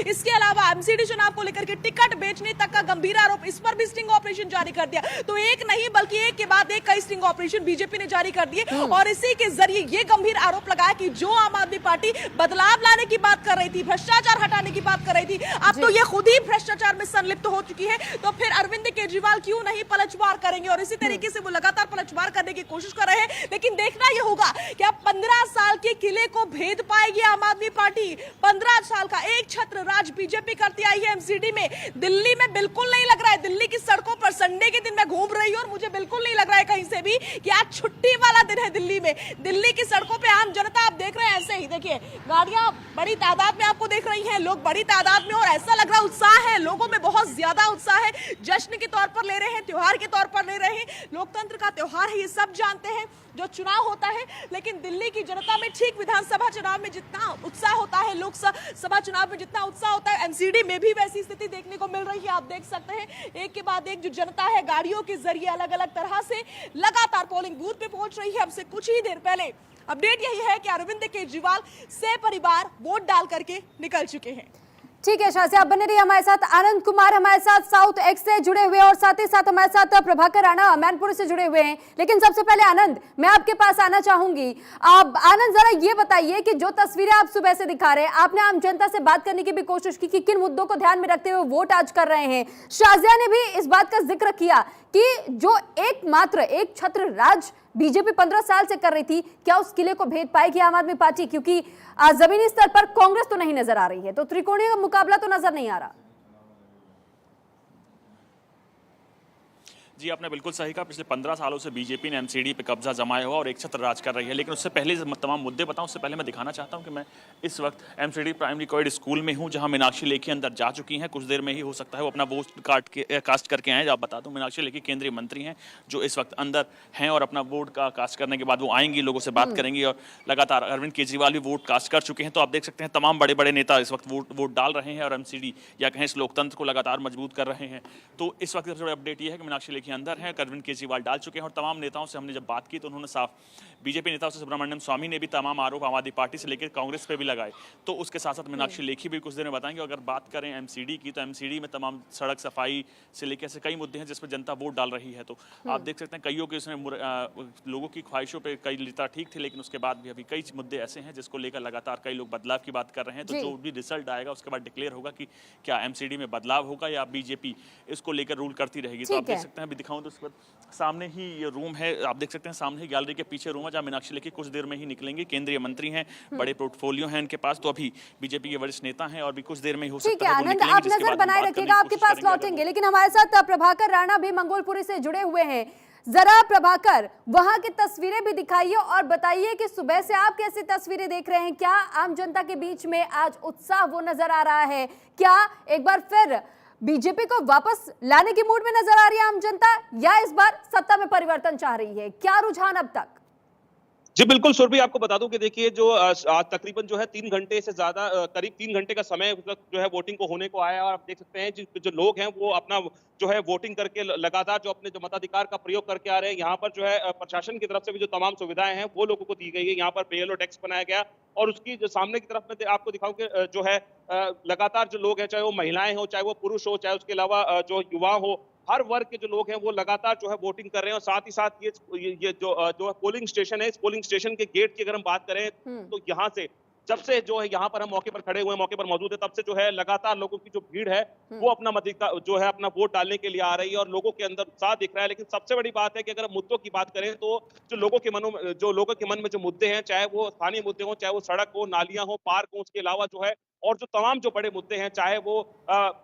इसके अलावा एमसीडी चुनाव को लेकर के टिकट बेचने तक का गंभीर आरोप, इस पर भी स्टिंग ऑपरेशन जारी कर दिया। तो एक नहीं बल्कि एक के बाद एक कई स्टिंग ऑपरेशन बीजेपी ने जारी कर दिए और इसी के जरिए ये गंभीर आरोप लगाया कि जो आम आदमी पार्टी बदलाव लाने की बात कर रही थी, भ्रष्टाचार हटाने की बात कर रही थी, अब तो ये खुद ही भ्रष्टाचार में संलिप्त हो चुकी है, तो फिर अरविंद केजरीवाल क्यों नहीं पलटवार करेंगे। और इसी तरीके से वो लगातार पलटवार करने की कोशिश कर रहे हैं। लेकिन देखना यह होगा कि अब 15 साल के किले को भेद पाएगी आम आदमी पार्टी। 15 साल का एक छत्र राज बीजेपी करती आई है एमसीडी में। दिल्ली में बिल्कुल नहीं लग रहा है, दिल्ली की सड़कों पर संडे के दिन मैं घूम रही हूं और मुझे बिल्कुल नहीं लग रहा है कहीं से भी कि आज छुट्टी वाला दिन है दिल्ली में। दिल्ली की सड़कों पे आम जनता आप देख रहे हैं ऐसे ही, देखिए गाड़ियां बड़ी तादाद में आपको देख रही हैं, लोग बड़ी तादाद में, और ऐसा लग रहा है उत्साह है लोगों में, बहुत ज्यादा उत्साह है। जश्न के तौर पर ले रहे हैं, त्योहार के तौर पर ले रहे हैं। लोकतंत्र का त्योहार है, ये सब जानते हैं जो चुनाव होता है। लेकिन दिल्ली की जनता में ठीक विधानसभा चुनाव में जितना उत्साह होता है, लोकसभा चुनाव में जितना उत्साह होता है, एमसीडी में भी वैसी स्थिति देखने को मिल रही है। आप देख सकते हैं एक के बाद एक जो जनता है गाड़ियों के जरिए अलग अलग तरह से लगातार पोलिंग बूथ पे पहुंच रही है। अब से कुछ ही देर पहले अपडेट यही है कि अरविंद केजरीवाल से परिवार वोट डाल करके निकल चुके हैं। ठीक है शासी, आप बने रहिए हमारे साथ। आनंद कुमार हमारे साथ साउथ एक्स से जुड़े हुए और साथ ही साथ हमारे साथ प्रभाकर राणा मैनपुर से जुड़े हुए हैं। लेकिन सबसे पहले आनंद, मैं आपके पास आना चाहूंगी। आनंद जरा ये बताइए कि जो तस्वीरें आप सुबह से दिखा रहे हैं, आपने आम जनता से बात करने की भी कोशिश की कि किन मुद्दों को ध्यान में रखते हुए वोट आज कर रहे हैं। शाजिया ने भी इस बात का जिक्र किया कि जो एक छत्र राज बीजेपी 15 साल से कर रही थी, क्या उस किले को भेद पाएगी आम आदमी पार्टी? क्योंकि जमीनी स्तर पर कांग्रेस तो नहीं नजर आ रही है, तो त्रिकोणीय मुकाबला तो नजर नहीं आ रहा। जी, आपने बिल्कुल सही कहा। पिछले 15 सालों से बीजेपी ने एमसीडी पे कब्जा जमाया हुआ और एक छत्र राज कर रही है। लेकिन उससे पहले तमाम मुद्दे बताऊं, उससे पहले मैं दिखाना चाहता हूं कि मैं इस वक्त एमसीडी प्राइमरी कोएड स्कूल में हूं, जहां मीनाक्षी लेखी अंदर जा चुकी हैं। कुछ देर में ही हो सकता है वो अपना वोट कास्ट करके आए। आप बता दूं, मीनाक्षी लेखी केंद्रीय मंत्री हैं जो इस वक्त अंदर हैं और अपना वोट का कास्ट करने के बाद वो आएंगी, लोगों से बात करेंगी। और लगातार अरविंद केजरीवाल भी वोट कास्ट कर चुके हैं। तो आप देख सकते हैं तमाम बड़े बड़े नेता इस वक्त वोट डाल रहे हैं और एमसीडी या कहें इस लोकतंत्र को लगातार मजबूत कर रहे हैं। तो इस वक्त सबसे बड़ी अपडेट ये है कि मीनाक्षी लेखी अंदर है, अरविंद केजरीवाल डाल चुके हैं। और तमाम नेताओं से हमने जब बात की तो उन्होंने साफ, बीजेपी नेताओं से सुब्रमण्यम स्वामी ने भी तमाम आरोप आम आदमी पार्टी से लेकर कांग्रेस पे भी लगाए। तो उसके साथ साथ मीनाक्षी लेखी भी कुछ देर में बताएंगे। अगर बात करें एमसीडी की, तो एमसीडी में तमाम सड़क सफाई से लेकर ऐसे कई मुद्दे हैं जिस पर जनता वोट डाल रही है। तो आप देख सकते हैं कईयों के उसमें लोगों की ख्वाहिशों पर कई नेता ठीक थे, लेकिन उसके बाद भी अभी कई मुद्दे ऐसे हैं जिसको लेकर लगातार कई लोग बदलाव की बात कर रहे हैं। तो जो भी रिजल्ट आएगा उसके बाद डिक्लेयर होगा कि क्या एमसीडी में बदलाव होगा या बीजेपी इसको लेकर रूल करती रहेगी। तो आप देख सकते हैं, अभी दिखाऊं तो उस पर सामने ही ये रूम है, आप देख सकते हैं सामने ही गैलरी के पीछे रूम है जहां मीनाक्षी लेखी कुछ देर में ही निकलेंगे। केंद्रीय मंत्री हैं, बड़े पोर्टफोलियो हैं इनके पास, तो अभी बीजेपी के वरिष्ठ नेता हैं और भी कुछ देर में ही हो सकता है। आनंद, आप नजर बनाए रखिएगा, आपके पास लौटेंगे। लेकिन हमारे साथ प्रभाकर राणा भी मंगोलपुरी से जुड़े हुए हैं। जरा प्रभाकर, वहां की तस्वीरें भी दिखाइए और बताइए कि सुबह से आप कैसी तस्वीरें देख रहे हैं। क्या आम जनता के बीच में आज उत्साह वो नजर आ रहा है? क्या एक बार फिर बीजेपी को वापस लाने की मूड में नजर आ रही है आम जनता, या इस बार सत्ता में परिवर्तन चाह रही है? क्या रुझान अब तक? जी बिल्कुल सुरभि, आपको बता दूं कि देखिए जो आज तकरीबन जो है 3 घंटे से ज्यादा, करीब 3 घंटे का समय जो है वोटिंग को होने को आया है। और आप देख सकते हैं जो लोग हैं वो अपना जो है वोटिंग करके लगातार जो अपने जो मताधिकार का प्रयोग करके आ रहे हैं। यहाँ पर जो है प्रशासन की तरफ से भी जो तमाम सुविधाएं हैं वो लोगों को दी गई है। यहाँ पर पेएलओ डेस्क बनाया गया और उसकी जो सामने की तरफ में आपको दिखाऊं कि जो है लगातार जो लोग हैं, चाहे वो महिलाएं हो, चाहे वो पुरुष हो, चाहे उसके अलावा जो युवा हो, हर वर्ग के जो लोग हैं वो लगातार जो है वोटिंग कर रहे हैं। और साथ ही साथ ये जो पोलिंग स्टेशन है, इस पोलिंग स्टेशन के गेट की अगर हम बात करें तो यहाँ से जब से जो है यहाँ पर हम मौके पर खड़े हुए, मौके पर मौजूद है, तब से जो है लगातार लोगों की जो भीड़ है वो अपना मताधिकार जो है अपना वोट डालने के लिए आ रही है और लोगों के अंदर उत्साह दिख रहा है। लेकिन सबसे बड़ी बात है कि अगर हम मुद्दों की बात करें तो जो लोगों के मन में जो मुद्दे हैं, चाहे वो स्थानीय मुद्दे हो, चाहे वो सड़क हो, नालियां हो, पार्क हो, उसके अलावा जो है और जो तमाम जो बड़े मुद्दे हैं, चाहे वो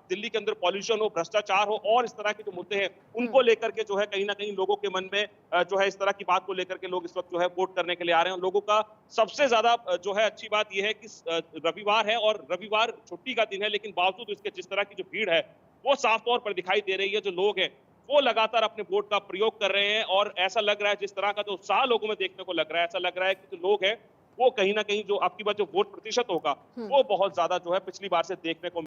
दिल्ली के अंदर पॉल्यूशन हो, भ्रष्टाचार हो और इस तरह के जो मुद्दे हैं, उनको लेकर के जो है कहीं ना कहीं लोगों के मन में जो है इस तरह की बात को लेकर के लोग इस वक्त जो है वोट करने के लिए आ रहे हैं। लोगों का सबसे ज्यादा जो है अच्छी बात यह है कि रविवार है और रविवार छुट्टी का दिन है, लेकिन बावजूद इसके जिस तरह की जो भीड़ है वो साफ तौर पर दिखाई दे रही है। जो लोग हैं वो लगातार अपने वोट का प्रयोग कर रहे हैं और ऐसा लग रहा है, जिस तरह का जो उत्साह लोगों में देखने को लग रहा है, ऐसा लग रहा है कि जो लोग हैं वो कहीं ना कहीं जो आपकी बात जो वोट प्रतिशत होगा वो बहुत ज्यादा जो है पिछली बार से देखने को